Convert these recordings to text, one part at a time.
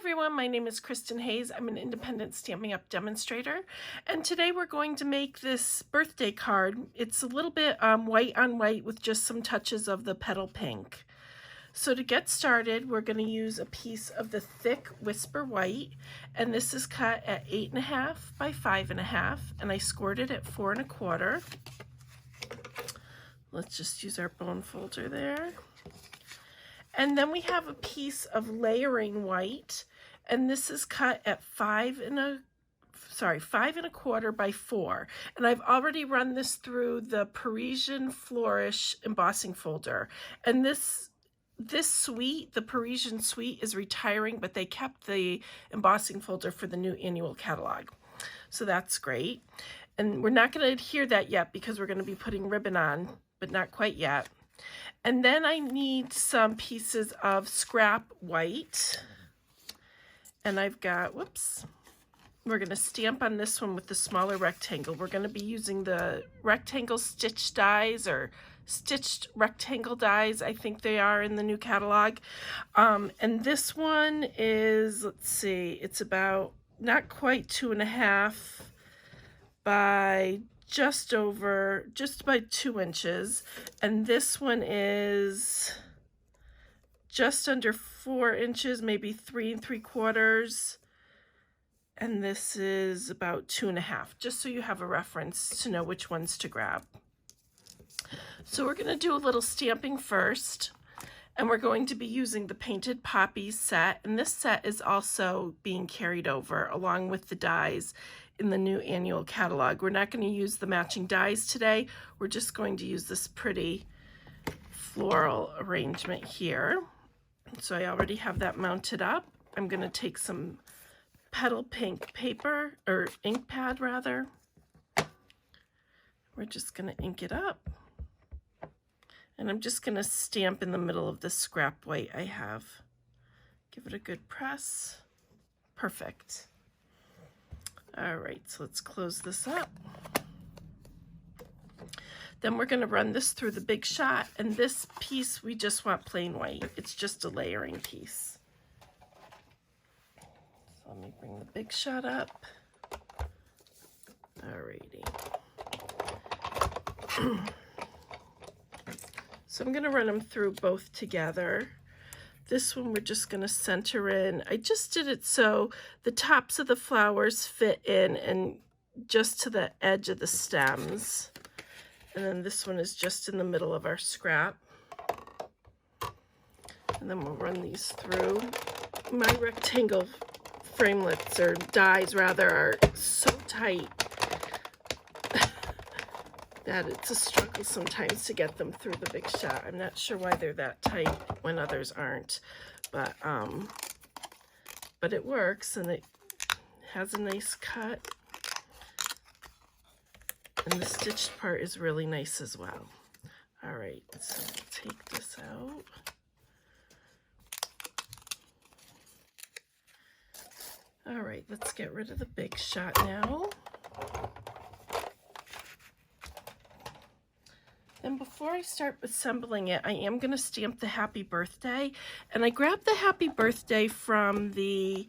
everyone, my name is Kristin Hayes. I'm an independent Stampin' Up! Demonstrator, and today we're going to make this birthday card. It's a little bit white on white with just some touches of the petal pink. So to get started, we're going to use a piece of the thick Whisper White, and this is cut at 8.5 by 5.5, and I scored it at 4 1/4. Let's just use our bone folder there. And then we have a piece of layering white, and this is cut at 5 1/4 by 4. And I've already run this through the Parisian Flourish embossing folder. And this suite, the Parisian suite, is retiring, but they kept the embossing folder for the new annual catalog. So that's great. And we're not going to adhere that yet because we're going to be putting ribbon on, but not quite yet. And then I need some pieces of scrap white. And I've got, we're going to stamp on this one with the smaller rectangle. We're going to be using the rectangle stitch dies, or stitched rectangle dies, I think they are in the new catalog. And this one is, let's see, it's about not quite 2.5 by just by 2 inches, and this one is just under 4 inches, maybe 3 3/4, and this is about 2.5, just so you have a reference to know which ones to grab. So we're going to do a little stamping first, and we're going to be using the Painted Poppies set, and this set is also being carried over along with the dies in the new annual catalog. We're not going to use the matching dies today. We're just going to use this pretty floral arrangement here. So I already have that mounted up. I'm going to take some petal pink paper, or ink pad rather. We're just going to ink it up. And I'm just going to stamp in the middle of the scrap white I have. Give it a good press. Perfect. All right, so let's close this up. Then we're going to run this through the Big Shot, and this piece we just want plain white. It's just a layering piece. So let me bring the Big Shot up. All righty. So I'm going to run them through both together. This one we're just going to center in. I just did it so the tops of the flowers fit in and just to the edge of the stems. And then this one is just in the middle of our scrap. And then we'll run these through. My rectangle framelits, or dies rather, are so tight that it's a struggle sometimes to get them through the Big Shot. I'm not sure why they're that tight when others aren't, but it works, and it has a nice cut, and the stitched part is really nice as well. All right, so we'll take this out. All right, let's get rid of the Big Shot now. And before I start assembling it, I am going to stamp the Happy Birthday. And I grabbed the Happy Birthday from the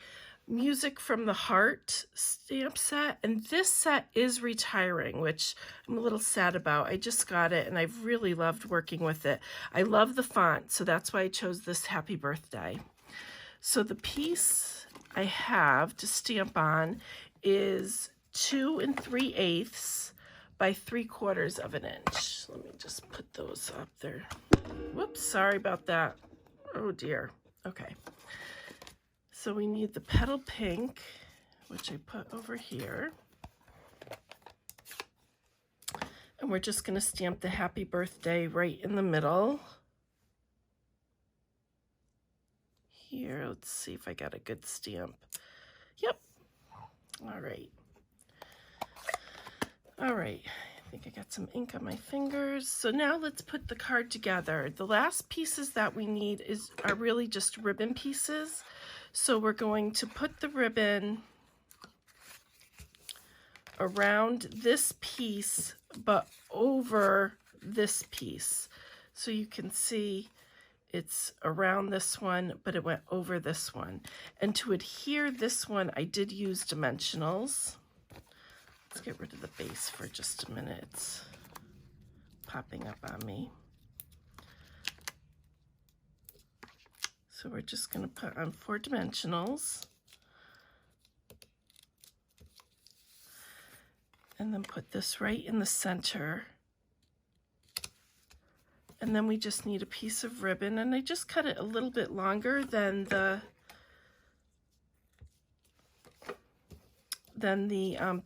Music from the Heart stamp set. And this set is retiring, which I'm a little sad about. I just got it, and I've really loved working with it. I love the font, so that's why I chose this Happy Birthday. So the piece I have to stamp on is 2 3/8 by 3/4 of an inch. Let me just put those up there. Whoops, sorry about that. Oh dear. Okay. So we need the petal pink, which I put over here. And we're just going to stamp the Happy Birthday right in the middle. Here, let's see if I got a good stamp. Yep. All right. All right, I think I got some ink on my fingers. So now let's put the card together. The last pieces that we need are really just ribbon pieces. So we're going to put the ribbon around this piece, but over this piece. So you can see it's around this one, but it went over this one. And to adhere this one, I did use dimensionals. Let's get rid of the base for just a minute. It's popping up on me. So we're just going to put on 4 dimensionals. And then put this right in the center. And then we just need a piece of ribbon, and I just cut it a little bit longer than the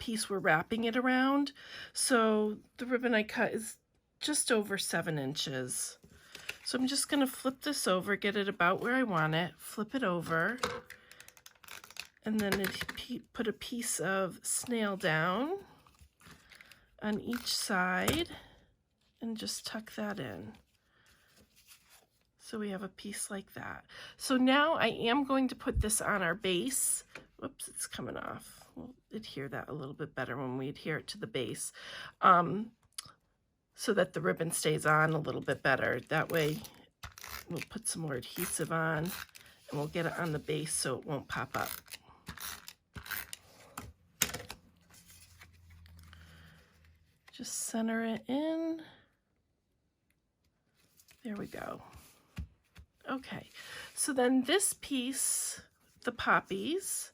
piece we're wrapping it around. So the ribbon I cut is just over 7 inches. So I'm just going to flip this over, get it about where I want it, flip it over, and then put a piece of snail down on each side and just tuck that in. So we have a piece like that. So now I am going to put this on our base. Whoops, it's coming off. We'll adhere that a little bit better when we adhere it to the base, so that the ribbon stays on a little bit better. That way we'll put some more adhesive on and we'll get it on the base so it won't pop up. Just center it in. There we go. Okay, so then this piece, the poppies,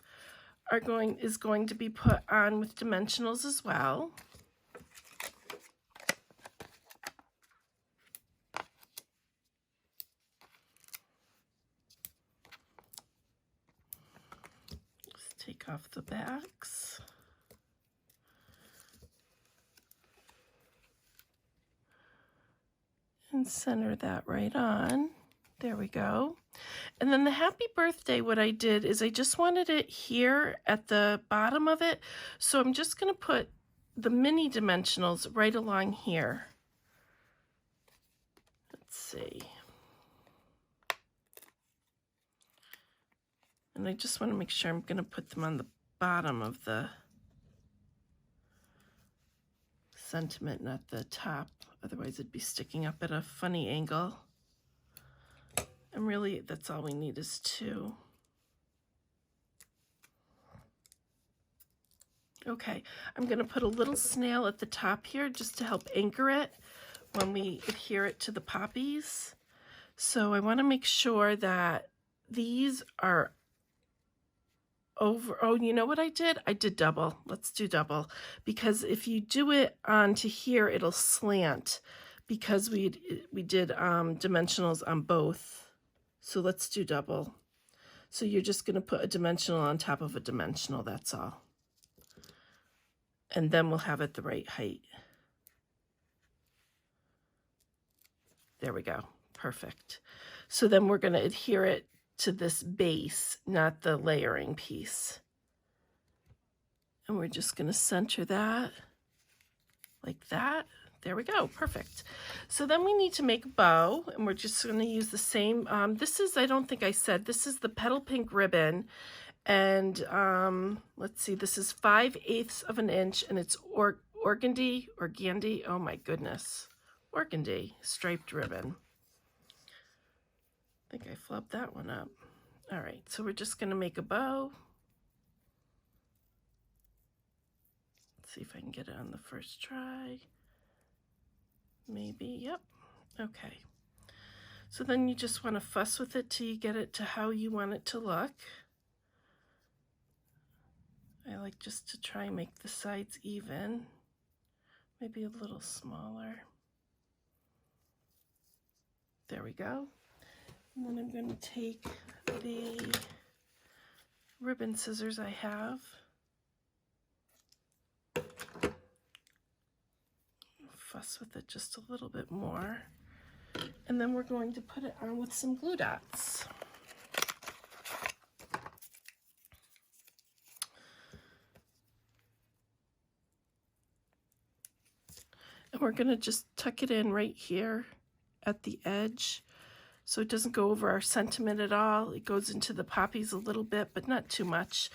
is going to be put on with dimensionals as well. Just take off the backs. And center that right on. There we go. And then the happy birthday, what I did is I just wanted it here at the bottom of it. So I'm just going to put the mini dimensionals right along here. Let's see. And I just want to make sure I'm going to put them on the bottom of the sentiment, not the top. Otherwise it'd be sticking up at a funny angle. And really, that's all we need is 2. Okay, I'm going to put a little snail at the top here just to help anchor it when we adhere it to the poppies. So I want to make sure that these are over. Oh, you know what I did? I did double. Let's do double. Because if you do it onto here, it'll slant because we did dimensionals on both. So let's do double. So you're just going to put a dimensional on top of a dimensional, that's all. And then we'll have it the right height. There we go. Perfect. So then we're going to adhere it to this base, not the layering piece. And we're just going to center that like that. There we go. Perfect. So then we need to make a bow, and we're just going to use the same. This is, I don't think I said, this is the petal pink ribbon. And let's see, this is 5/8 of an inch, and it's organdy, oh my goodness, organdy striped ribbon. I think I flubbed that one up. All right, so we're just going to make a bow. Let's see if I can get it on the first try. Maybe, yep, okay. So then you just want to fuss with it till you get it to how you want it to look. I like just to try and make the sides even, maybe a little smaller. There we go. And then I'm going to take the ribbon scissors I have. Fuss with it just a little bit more. And then we're going to put it on with some glue dots. And we're going to just tuck it in right here at the edge so it doesn't go over our sentiment at all. It goes into the poppies a little bit, but not too much.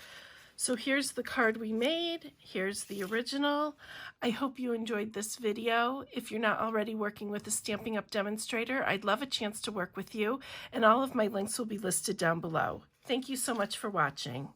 So here's the card we made. Here's the original. I hope you enjoyed this video. If you're not already working with the Stampin' Up! Demonstrator, I'd love a chance to work with you, and all of my links will be listed down below. Thank you so much for watching.